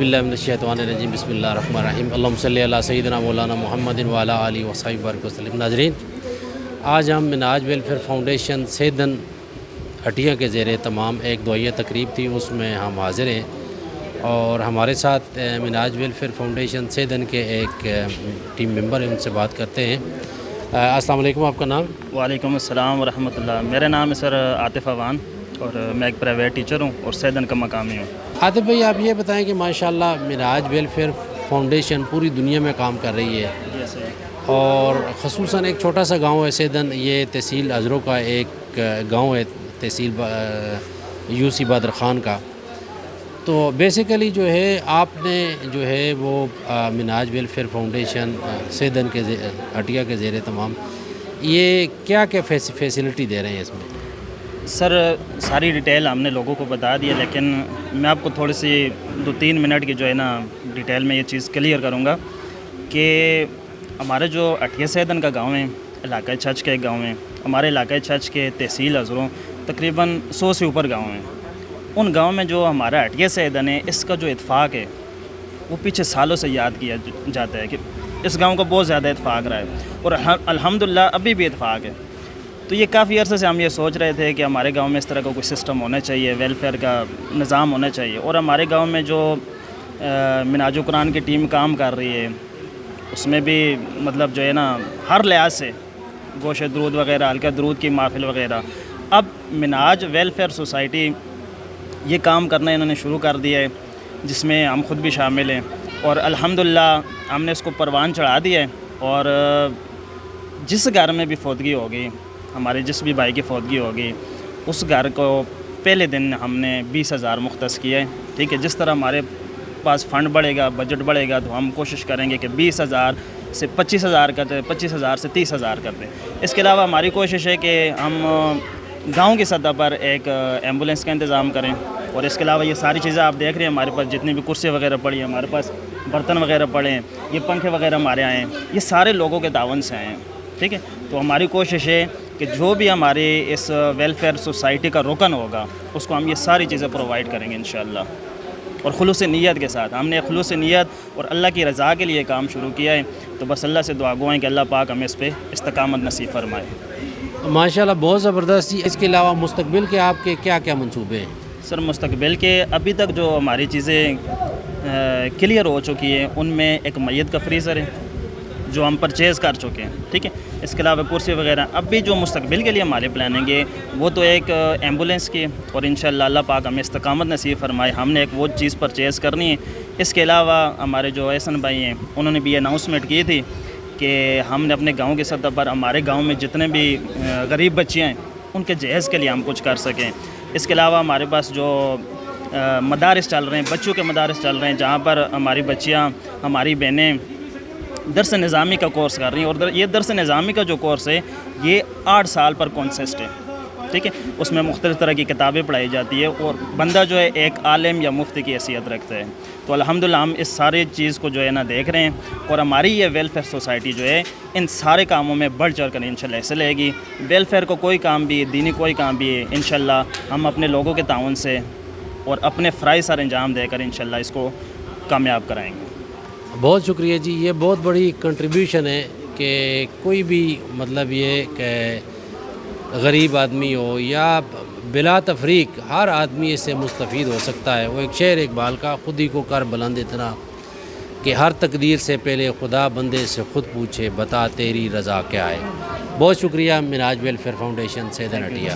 बिल्लाहि मिनश्शैतानिर्रजीम बिस्मिल्लाहिर्रहमानिर्रहीम अल्लाहुम्मा सल्लि अला सय्यिदिना मौलाना मुहम्मदिन व अला आलिहि व सहबिहि बारिक वसल्लम। नाज़रीन, आज हम Minaj welfare foundation Seddon Hatia के ज़ेरे तमाम एक दुआइया तकरीब थी, उसमें हम हाज़िर हैं और हमारे साथ मिनाज वेलफेयर फाउंडेशन सेदन के एक टीम मेंबर हैं, उनसे बात करते हैं। अस्सलाम वालेकुम, आपका नाम? वालेकुम अस्सलाम व रहमतुल्लाह। मेरा नाम है सर आतिफ़ अवान और मैं एक प्राइवेट टीचर हूँ और सेदन का मकामी हूँ। आतिफ़ भाई, आप ये बताएं कि माशाल्लाह मिनाज वेलफेयर फाउंडेशन पूरी दुनिया में काम कर रही है और ख़ुसूसन एक छोटा सा गांव है सेदन, ये तहसील अजरों का एक गांव है, तहसील यूसी बदर ख़ान का। तो बेसिकली जो है आपने जो है वो मिनाज वेलफेयर फाउंडेशन सेदन के हटिया के ज़ेरे तमाम ये क्या क्या फैसिलिटी दे रहे हैं इसमें? सर सारी डिटेल हमने लोगों को बता दी है, लेकिन मैं आपको थोड़ी सी 2-3 मिनट की जो है ना डिटेल में ये चीज़ क्लियर करूँगा कि हमारे जो हटिया सेदन का गांव है, इलाका छच के एक गांव है, हमारे इलाका छच के तहसील अजरों तकरीबन 100 से ऊपर गांव हैं। उन गांव में जो हमारा हटिया सेदन है, इसका जो इत्फाक है वो पीछे सालों से याद किया जाता है कि इस गांव का बहुत ज़्यादा इत्फाक रहा है और अल्हम्दुलिल्लाह अभी भी इत्फाक है। तो ये काफ़ी अरसे से हम ये सोच रहे थे कि हमारे गांव में इस तरह का कोई सिस्टम होना चाहिए, वेलफेयर का निज़ाम होना चाहिए। और हमारे गांव में जो मिनाज कुरान की टीम काम कर रही है, उसमें भी मतलब जो है ना हर लिहाज से गोशे दरूद वगैरह, हल्का दरूद की महफिल वगैरह। अब मिनाज वेलफेयर सोसाइटी ये काम करना इन्होंने शुरू कर दिया है, जिसमें हम खुद भी शामिल हैं और अल्हम्दुलिल्लाह हमने इसको परवान चढ़ा दिया है। और जिस घर में भी फौतगी होगी, हमारे जिस भी भाई की फौतगी होगी, उस घर को पहले दिन हमने 20,000 मुख्तस किया है। ठीक है, जिस तरह हमारे पास फ़ंड बढ़ेगा, बजट बढ़ेगा, तो हम कोशिश करेंगे कि 20,000 से 25,000 करते, 25,000 से 30,000 करते। इसके अलावा हमारी कोशिश है कि हम गांव की सतह पर एक एम्बुलेंस का इंतज़ाम करें। और इसके अलावा ये सारी चीज़ें आप देख रहे हैं, हमारे पास जितनी भी कुर्सी वगैरह पड़ी हैं, हमारे पास बर्तन वगैरह पड़े हैं, ये पंखे वगैरह हमारे आए हैं, ये सारे लोगों के तावन से आए हैं। ठीक है, तो हमारी कोशिश है कि जो भी हमारी इस वेलफेयर सोसाइटी का रुकन होगा, उसको हम ये सारी चीज़ें प्रोवाइड करेंगे इंशाअल्लाह। और खुलूस नीयत के साथ हमने खुलूस नीयत और अल्लाह की रज़ा के लिए काम शुरू किया है। तो बस अल्लाह से दुआ गो हैं कि अल्लाह पाक हमें इस पर इस्तकामत नसीब फरमाए। माशाल्लाह, बहुत ज़बरदस्त। इसके अलावा मुस्तकबिल के आपके क्या क्या मंसूबे हैं? सर मुस्तकबिल के अभी तक जो हमारी चीज़ें क्लियर हो चुकी हैं, उनमें एक मैयत का फ्रीज़र है जो हम परचेज़ कर चुके हैं। ठीक है, इसके अलावा कुर्सी वगैरह। अब भी जो मुस्तकबिल के लिए हमारे प्लानिंग है वो तो एक एम्बुलेंस की, और इंशाअल्लाह अल्लाह पाक हमें इस्तकामत नसीब फरमाए, हमने एक वो चीज़ परचेज़ करनी है। इसके अलावा हमारे जो एहसन भाई हैं, उन्होंने भी अनाउंसमेंट की थी कि हमने अपने गाँव की सतह पर हमारे गाँव में जितने भी गरीब बच्चियाँ हैं, उनके जहेज़ के लिए हम कुछ कर सकें। इसके अलावा हमारे पास जो मदारिस चल रहे हैं, बच्चों के मदारिस चल रहे हैं, जहाँ पर हमारी बच्चियाँ, हमारी बहनें दर्स निज़ामी का कोर्स कर रही हैं। और ये दर्स निज़ामी का जो कोर्स है ये 8 साल पर कॉन्सेस्ट है। ठीक है, उसमें मुख्तलिफ़ तरह की किताबें पढ़ाई जाती है और बंदा जो है एक आलिम या मुफ्ती की हैसियत रखता है। तो अल्हम्दुलिल्लाह हम इस सारी चीज़ को जो है ना देख रहे हैं और हमारी ये वेलफेयर सोसाइटी जो है इन सारे कामों में बढ़ चढ़ कर इंशाल्लाह हिस्सा लेगी। वेलफेयर को कोई काम भी, दीनी कोई काम भी है, इंशाल्लाह हम अपने लोगों के ताउन से और अपने फ़राइज़ सर अंजाम देकर इंशाल्लाह इसको कामयाब कराएँगे। बहुत शुक्रिया जी, ये बहुत बड़ी कंट्रीब्यूशन है कि कोई भी मतलब ये कि गरीब आदमी हो या बिला तफरीक हर आदमी इससे मुस्तफ़ीद हो सकता है। वो एक शेर इकबाल का, खुद ही को कर बुलंद इतना कि हर तकदीर से पहले खुदा बंदे से ख़ुद पूछे, बता तेरी रज़ा क्या है। बहुत शुक्रिया Minaj welfare foundation Seddon Hatia.